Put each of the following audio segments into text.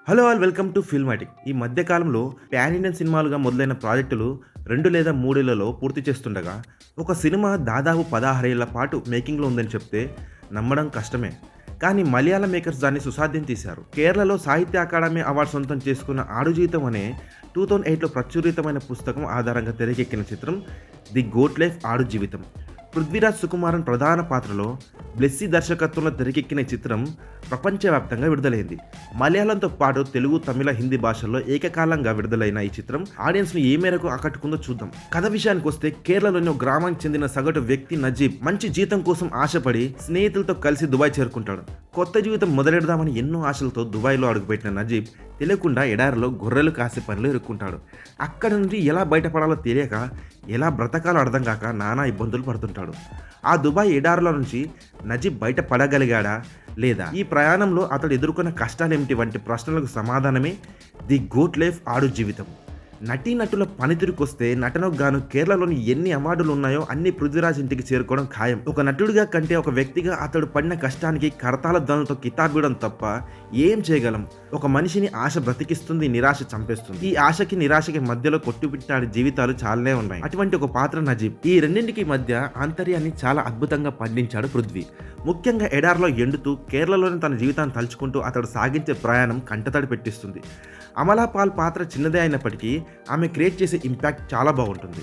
Hello all welcome to Filmatic. ఈ మధ్య కాలంలో ప్యాన్ ఇండియన్ సినిమాలుగా మొదలైన ప్రాజెక్టులు 2 లేదా 3 ఏళ్లలో పూర్తి చేస్తుండగా, ఒక సినిమా దాదాపు 16 ఏళ్ల పాటు మేకింగ్‌లో ఉందని చెప్తే నమ్మడం కష్టమే. కానీ మలయాళ మేకర్స్ దాన్ని సుసాధ్యం తీశారు. కేరళలో సాహిత్య అకాడమీ అవార్డు సొంతం చేసుకున్న ఆడు జీవితం అనే 2008లో ప్రచురితమైన పుస్తకం ఆధారంగా తెరకెక్కిన చిత్రం ది గోట్ లైఫ్ ఆడు జీవితం. పృథ్వీరాజ్ సుకుమారన్ ప్రధాన పాత్రలో బ్లెస్సీ దర్శకత్వంలో తెరకెక్కిన చిత్రం ప్రపంచవ్యాప్తంగా విడుదలైంది. మలయాళంతో పాటు తెలుగు, తమిళ, హిందీ భాషల్లో ఏకకాలంగా విడుదలైన ఈ చిత్రం ఆడియన్స్ను ఏ మేరకు ఆకట్టుకుందో చూద్దాం. కథ విషయానికి వస్తే, కేరళలోని ఒక గ్రామానికి చెందిన సగటు వ్యక్తి నజీబ్ మంచి జీతం కోసం ఆశపడి స్నేహితులతో కలిసి దుబాయ్ చేరుకుంటాడు. కొత్త జీవితం మొదలెడదామని ఎన్నో ఆశలతో దుబాయ్లో అడుగుపెట్టిన నజీబ్ తెలియకుండా ఎడారిలో గొర్రెలు కాసే పనిలో ఇరుక్కుంటాడు. అక్కడి నుండి ఎలా బయటపడాలో తెలియక, ఎలా బ్రతకాలో అర్థం కాక నానా ఇబ్బందులు పడుతుంటాడు. ఆ దుబాయ్ ఎడారిలో నుంచి నజీబ్ బయట పడగలిగాడా లేదా, ఈ ప్రయాణంలో అతడు ఎదుర్కొన్న కష్టాలేమిటి వంటి ప్రశ్నలకు సమాధానమే ది గోట్ లైఫ్ ఆడు జీవితం. నటీనటుల పనితీరుకొస్తే, నటనకు గాను కేరళలోని ఎన్ని అవార్డులు ఉన్నాయో అన్ని పృథ్వీరాజ్ ఇంటికి చేరుకోవడం ఖాయం. ఒక నటుడిగా కంటే ఒక వ్యక్తిగా అతడు పడిన కష్టానికి కరతాళ ధ్వనులతో కితాబివ్వడం తప్ప ఏం చేయగలం? ఒక మనిషిని ఆశ బ్రతికిస్తుంది, నిరాశ చంపేస్తుంది. ఈ ఆశకి నిరాశకి మధ్యలో కొట్టుపిట్టాడి జీవితాలు చాలానే ఉన్నాయి. అటువంటి ఒక పాత్ర నజీబ్. ఈ రెండింటికి మధ్య ఆంతర్యాన్ని చాలా అద్భుతంగా పండించాడు పృథ్వీ. ముఖ్యంగా ఎడారిలో ఎండుతూ కేరళలోని తన జీవితాన్ని తలుచుకుంటూ అతడు సాగించే ప్రయాణం కంటతడి పెట్టిస్తుంది. అమలా పాల్ పాత్ర చిన్నదే అయినప్పటికీ ఆమె క్రియేట్ చేసే ఇంపాక్ట్ చాలా బాగుంటుంది.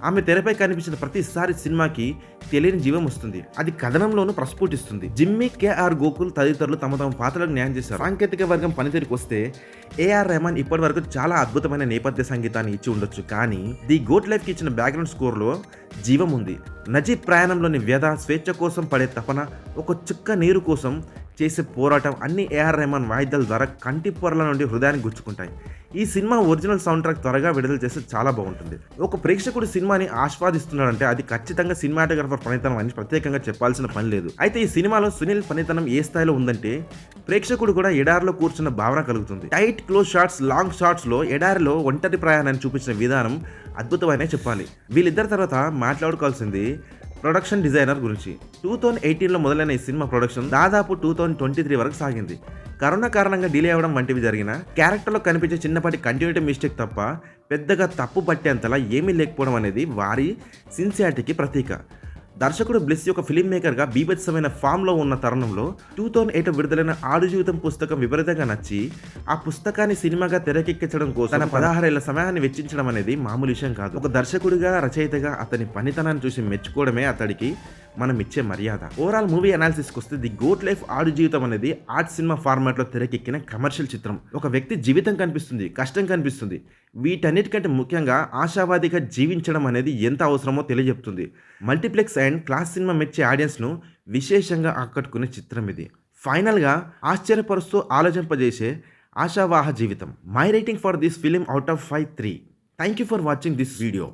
ఆమె తెరపై కనిపించిన ప్రతిసారి సినిమాకి తెలియని జీవం వస్తుంది. అది కథనంలోనూ ప్రస్ఫుటిస్తుంది. జిమ్మీ, కేఆర్ గోకుల్ తదితరులు తమ తమ పాత్రలకు న్యాయం చేశారు. సాంకేతిక వర్గం పనితీరుకు వస్తే, ఏఆర్ రెహమాన్ ఇప్పటి వరకు చాలా అద్భుతమైన నేపథ్య సంగీతాన్ని ఇచ్చి ఉండొచ్చు, కానీ ది గోట్ లైఫ్కి ఇచ్చిన బ్యాక్గ్రౌండ్ స్కోర్లో జీవం ఉంది. నజీబ్ ప్రయాణంలోని వ్యధ, స్వేచ్ఛ కోసం పడే తపన, ఒక చుక్క నీరు కోసం చేసే పోరాటం అన్ని ఏఆర్ రెహమాన్ వాయిద్యాల ద్వారా కంటి పొరల నుండి హృదయాన్ని గుచ్చుకుంటాయి. ఈ సినిమా ఒరిజినల్ సౌండ్ ట్రాక్ త్వరగా విడుదల చేస్తే చాలా బాగుంటుంది. ఒక ప్రేక్షకుడు సినిమాని ఆస్వాదిస్తున్నాడంటే అది ఖచ్చితంగా సినిమాటోగ్రఫర్ పనితనం అని ప్రత్యేకంగా చెప్పాల్సిన పని లేదు. అయితే ఈ సినిమాలో సునీల్ పనితనం ఏ స్థాయిలో ఉందంటే, ప్రేక్షకుడు కూడా ఎడారిలో కూర్చున్న భావన కలుగుతుంది. Tight close shots, long shots లో ఎడారిలో ఒంటరి ప్రయాణాన్ని చూపించిన విధానం అద్భుతమనే చెప్పాలి. వీళ్ళిద్దరి తర్వాత మాట్లాడుకోవాల్సింది ప్రొడక్షన్ డిజైనర్ గురించి. 2018లో మొదలైన ఈ సినిమా ప్రొడక్షన్ దాదాపు 2023 వరకు సాగింది. కరోనా కారణంగా డిలే అవ్వడం వంటివి జరిగిన, క్యారెక్టర్లో కనిపించే చిన్నపాటి కంటిన్యూటీ మిస్టేక్ తప్ప పెద్దగా తప్పు పట్టేంతలా ఏమీ లేకపోవడం అనేది వారి సిన్సియారిటీకి ప్రతీక. దర్శకుడు బ్లెస్సీ ఒక ఫిల్మ్ మేకర్గా బీభత్సమైన ఫామ్లో ఉన్న తరుణంలో 2008 విడుదలైన ఆడు జీవితం పుస్తకం విపరీతంగా నచ్చి ఆ పుస్తకాన్ని సినిమాగా తెరకెక్కించడం కోసం తన 16 ఏళ్ల సమయాన్ని వెచ్చించడం అనేది మామూలు విషయం కాదు. ఒక దర్శకుడిగా, రచయితగా అతని పనితనాన్ని చూసి మెచ్చుకోవడమే అతడికి మనం ఇచ్చే మర్యాద. ఓవరాల్ మూవీ అనాలిసిస్కి వస్తే, ది గోట్ లైఫ్ ఆడు జీవితం అనేది ఆర్ట్ సినిమా ఫార్మాట్లో తెరకెక్కిన కమర్షియల్ చిత్రం. ఒక వ్యక్తి జీవితం కనిపిస్తుంది, కష్టం కనిపిస్తుంది. వీటన్నిటికంటే ముఖ్యంగా ఆశావాదిగా జీవించడం అనేది ఎంత అవసరమో తెలియజెప్తుంది. మల్టీప్లెక్స్ అండ్ క్లాస్ సినిమా మెచ్చే ఆడియన్స్ను విశేషంగా ఆకట్టుకునే చిత్రం ఇది. ఫైనల్గా ఆశ్చర్యపరుస్తూ ఆలోచింపజేసే ఆశావాహ జీవితం. My rating for this film out of 5 3. Thank you for watching this video.